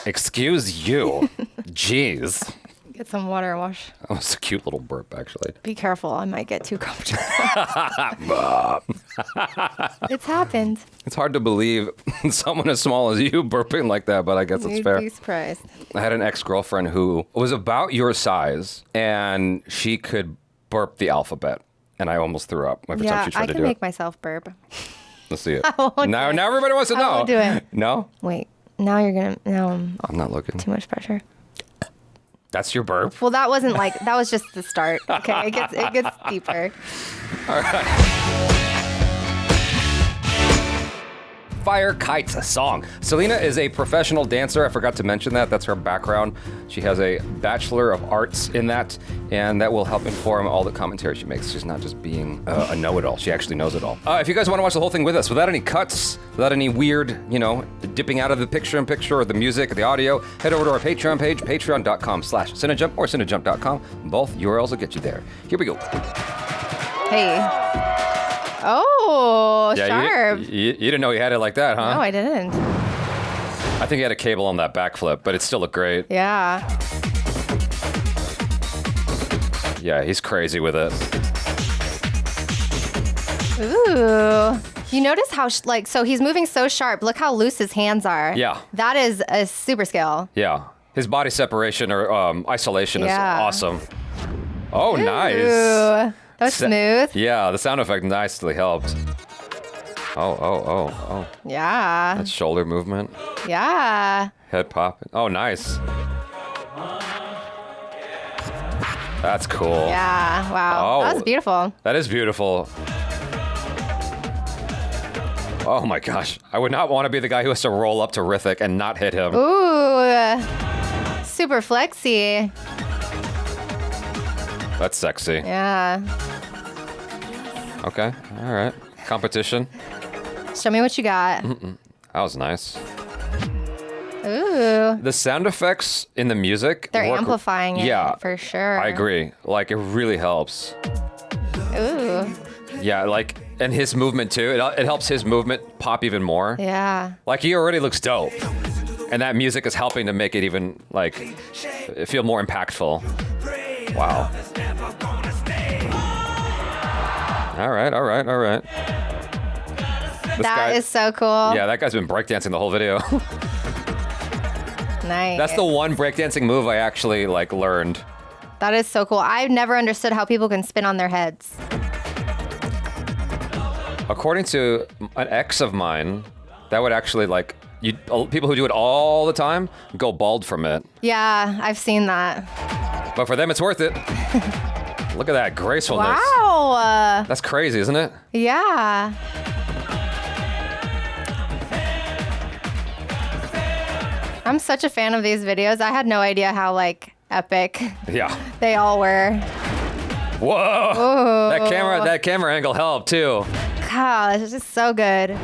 Excuse you. Jeez. Get some water and wash. Oh, it's a cute little burp, actually. Be careful. I might get too comfortable. It's happened. It's hard to believe someone as small as you burping like that, but I guess it's fair. You'd be surprised. I had an ex-girlfriend who was about your size, and she could burp the alphabet, and I almost threw up every time she tried to do it. I can make myself burp. Let's see it. Now everybody wants to know. I won't do it. No? Wait. Now you're gonna. Now I'm not looking. Too much pressure. That's your burp? Well, that wasn't like, that was just the start. Okay, it gets deeper. All right. Fire Kites, a song. CeLENA is a professional dancer. I forgot to mention that. That's her background. She has a Bachelor of Arts in that, and that will help inform all the commentary she makes. She's not just being a know-it-all. She actually knows it all. If you guys want to watch the whole thing with us, without any cuts, without any weird, dipping out of the picture-in-picture or the music or the audio, head over to our Patreon page, patreon.com/cinejump or cinejump.com. Both URLs will get you there. Here we go. Hey. Oh, yeah, sharp. You didn't know he had it like that, huh? No, I didn't. I think he had a cable on that backflip, but it still looked great. Yeah. Yeah, he's crazy with it. Ooh. You notice how, so he's moving so sharp. Look how loose his hands are. Yeah. That is a super skill. Yeah. His body separation or isolation is awesome. Oh, Ooh. nice. That was smooth. Yeah, the sound effect nicely helped. Oh. Yeah. That shoulder movement. Yeah. Head popping. Oh, nice. That's cool. Yeah. Wow. Oh, that was beautiful. That is beautiful. Oh my gosh. I would not want to be the guy who has to roll up to Hrithik and not hit him. Ooh. Super flexy. That's sexy. Yeah. Okay. All right. Competition. Show me what you got. That was nice. Ooh. The sound effects in the music. They're amplifying it for sure. I agree. Like, it really helps. Ooh. Yeah, like, and his movement too. It helps his movement pop even more. Yeah. Like, he already looks dope. And that music is helping to make it even, like, feel more impactful. Wow. All right. That is so cool. Yeah, that guy's been breakdancing the whole video. Nice. That's the one breakdancing move I actually, learned. That is so cool. I've never understood how people can spin on their heads. According to an ex of mine, that would actually, people who do it all the time go bald from it. Yeah, I've seen that. But for them, it's worth it. Look at that gracefulness. Wow. That's crazy, isn't it? Yeah. I'm such a fan of these videos. I had no idea how, epic they all were. Whoa. Ooh. That camera angle helped, too. God, this is just so good.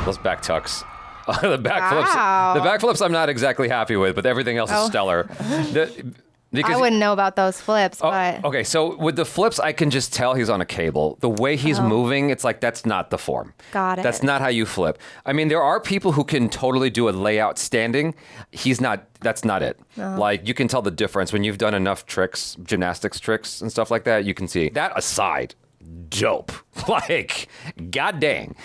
Those back tucks. The backflips. Wow. The backflips I'm not exactly happy with, but everything else is stellar. I wouldn't know about those flips, but... Okay, so with the flips, I can just tell he's on a cable. The way he's moving, it's like, that's not the form. Got it. That's not how you flip. I mean, there are people who can totally do a layout standing. That's not it. Like, you can tell the difference when you've done enough tricks, gymnastics tricks and stuff like that, you can see. That aside, dope. God dang.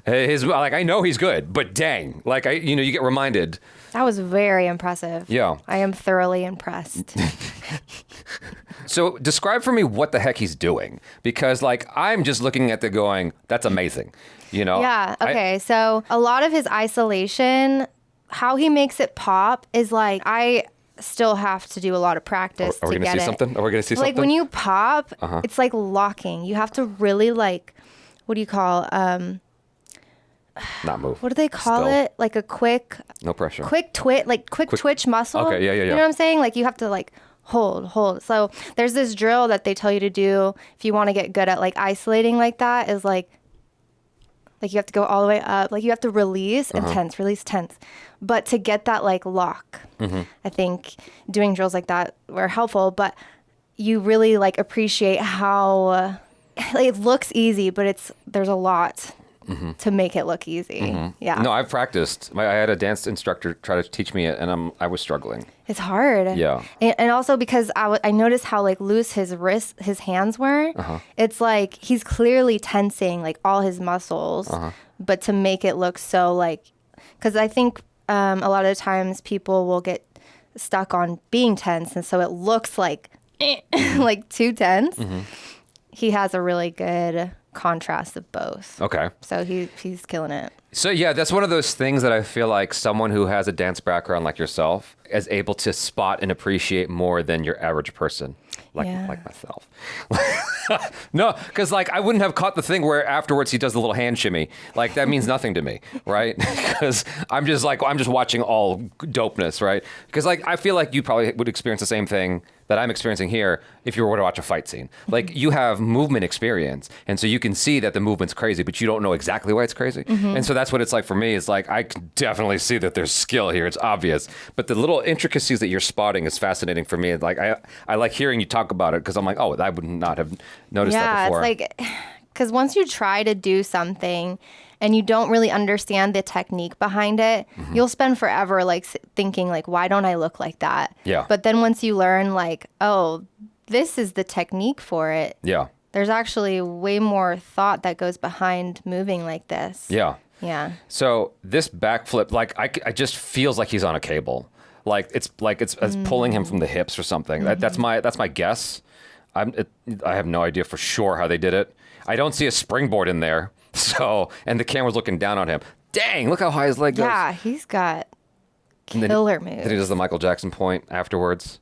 I know he's good, but dang. You get reminded. That was very impressive. Yeah. I am thoroughly impressed. So describe for me what the heck he's doing, because I'm just looking at going, that's amazing. Yeah. Okay. So a lot of his isolation, how he makes it pop is I still have to do a lot of practice to get it. Are we going to see something? Are we going to see something? When you pop, it's like locking. You have to really what do you call, not move. what do they call it? Like a quick... No pressure. Quick twitch muscle. Okay, yeah. You know what I'm saying? You have to hold. So there's this drill that they tell you to do if you want to get good at isolating like that is you have to go all the way up. You have to release and tense, release, tense. But to get that lock, I think doing drills like that were helpful, but you really appreciate how it looks easy, but there's a lot to make it look easy. Yeah. No, I've practiced. I had a dance instructor try to teach me it, and I was struggling. It's hard. Yeah. And also because I noticed how like loose his hands were. It's like he's clearly tensing like all his muscles, but to make it look so like, because I think a lot of the times people will get stuck on being tense, and so it looks like like too tense. He has a really good contrast of both. Okay. So he's killing it. So yeah, that's one of those things that I feel like someone who has a dance background like yourself is able to spot and appreciate more than your average person, like myself. No, because like I wouldn't have caught the thing where afterwards he does the little hand shimmy. Like that means nothing to me, right? Because I'm just watching all dopeness, right? Because like I feel like you probably would experience the same thing that I'm experiencing here if you were to watch a fight scene. Like you have movement experience, and so you can see that the movement's crazy, but you don't know exactly why it's crazy. And so that's what it's like for me. It's like I can definitely see that there's skill here. It's obvious, but the little intricacies that you're spotting is fascinating for me. Like I like hearing you talk about it because I'm like, oh, I would not have noticed that before. Yeah, it's like because once you try to do something and you don't really understand the technique behind it, you'll spend forever like thinking like, why don't I look like that? Yeah. But then once you learn like, oh, this is the technique for it. Yeah. There's actually way more thought that goes behind moving like this. Yeah. Yeah. So this backflip, like I just feels like he's on a cable. Like it's pulling him from the hips or something. That's my guess. I have no idea for sure how they did it. I don't see a springboard in there. So, and the camera's looking down on him. Dang, look how high his leg goes. Yeah, he's got killer moves. Then he does the Michael Jackson point afterwards.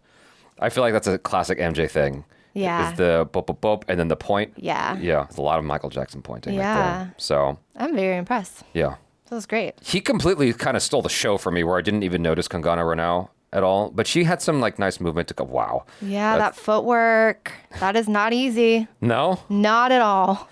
I feel like that's a classic MJ thing. Yeah. Is the boop, boop, boop, and then the point. Yeah. Yeah, it's a lot of Michael Jackson pointing right Yeah. there. So. I'm very impressed. Yeah. That was great. He completely kind of stole the show for me where I didn't even notice Kangna Ranaut at all. But she had some like nice movement to go, wow. Yeah, that footwork. That is not easy. No? Not at all.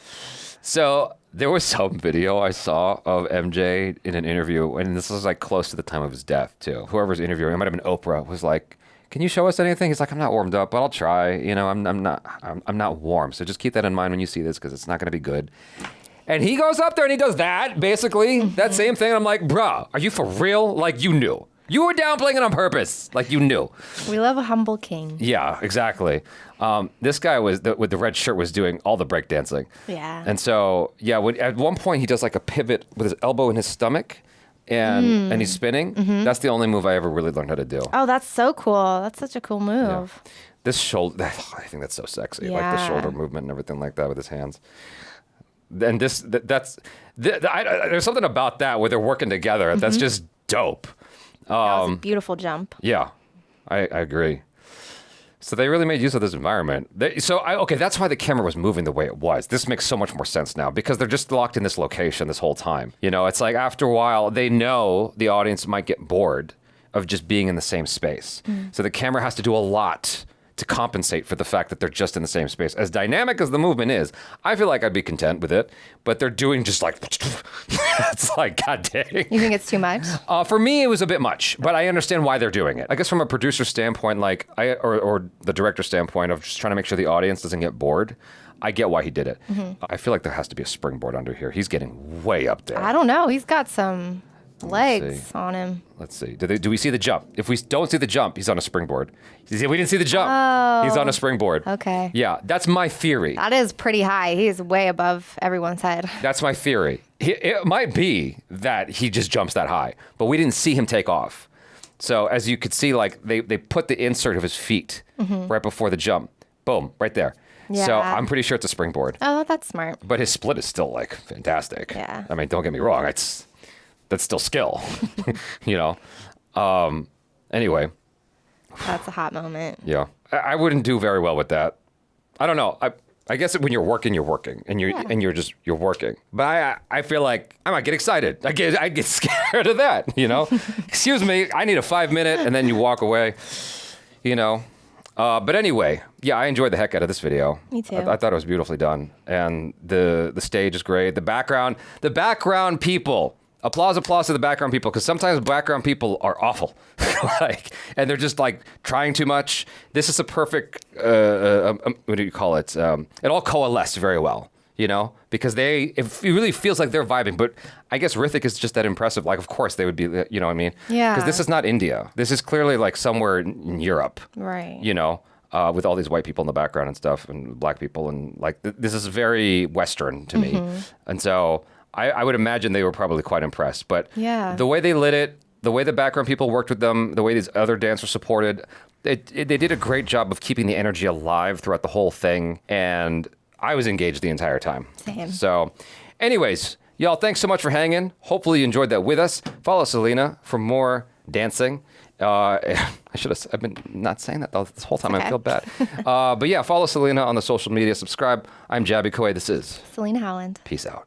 So there was some video I saw of MJ in an interview, and this was like close to the time of his death too. Whoever's interviewing, it might have been Oprah, was like, "Can you show us anything?" He's like, "I'm not warmed up, but I'll try. You know, I'm not warm. So just keep that in mind when you see this because it's not going to be good." And he goes up there and he does that, basically that same thing. I'm like, "Bruh, are you for real? Like you knew." You were downplaying it on purpose, like you knew. We love a humble king. Yeah, exactly. This guy with the red shirt was doing all the breakdancing. Yeah. And so, yeah, at one point he does like a pivot with his elbow in his stomach, and he's spinning. That's the only move I ever really learned how to do. Oh, that's so cool. That's such a cool move. Yeah. This shoulder, I think that's so sexy. Like the shoulder movement and everything like that with his hands. And there's something about that where they're working together. That's just dope. That was a beautiful jump. Yeah, I agree. So they really made use of this environment. Okay, that's why the camera was moving the way it was. This makes so much more sense now because they're just locked in this location this whole time. You know, it's like after a while, they know the audience might get bored of just being in the same space. So the camera has to do a lot to compensate for the fact that they're just in the same space. As dynamic as the movement is, I feel like I'd be content with it, but they're doing just like, it's like, god dang. You think it's too much? For me, it was a bit much, but I understand why they're doing it. I guess from a producer standpoint, like or the director standpoint of just trying to make sure the audience doesn't get bored, I get why he did it. I feel like there has to be a springboard under here. He's getting way up there. I don't know. He's got some legs on him. Let's see. Do we see the jump? If we don't see the jump, he's on a springboard. We didn't see the jump. He's on a springboard. Okay. Yeah, that's my theory. That is pretty high. He's way above everyone's head. That's my theory. It might be that he just jumps that high, but we didn't see him take off. So as you could see, like they put the insert of his feet right before the jump. Boom, right there. Yeah. So I'm pretty sure it's a springboard. Oh, that's smart. But his split is still like fantastic. Yeah. I mean, don't get me wrong. That's still skill, you know? Anyway. That's a hot moment. Yeah. I wouldn't do very well with that. I don't know. I guess when you're working, and you're working. But I feel like I might get excited. I get scared of that, you know? Excuse me, I need a 5-minute, and then you walk away, you know? But anyway, yeah, I enjoyed the heck out of this video. Me too. I thought it was beautifully done. And the stage is great. The background people. Applause to the background people, because sometimes background people are awful, and they're just like trying too much. This is a perfect, what do you call it? It all coalesced very well. because it really feels like they're vibing. But I guess Hrithik is just that impressive. Like, of course they would be, you know what I mean? Yeah. Because this is not India. This is clearly like somewhere in Europe. Right. With all these white people in the background and stuff, and black people, and like this is very Western to me. And so I would imagine they were probably quite impressed. But the way they lit it, the way the background people worked with them, the way these other dancers supported, they did a great job of keeping the energy alive throughout the whole thing. And I was engaged the entire time. Same. So anyways, y'all, thanks so much for hanging. Hopefully you enjoyed that with us. Follow CELENA for more dancing. I've been not saying that this whole time. Okay. I feel bad. But yeah, follow CELENA on the social media. Subscribe. I'm Jabby Koay. This is CELENA HOWLAND. Peace out.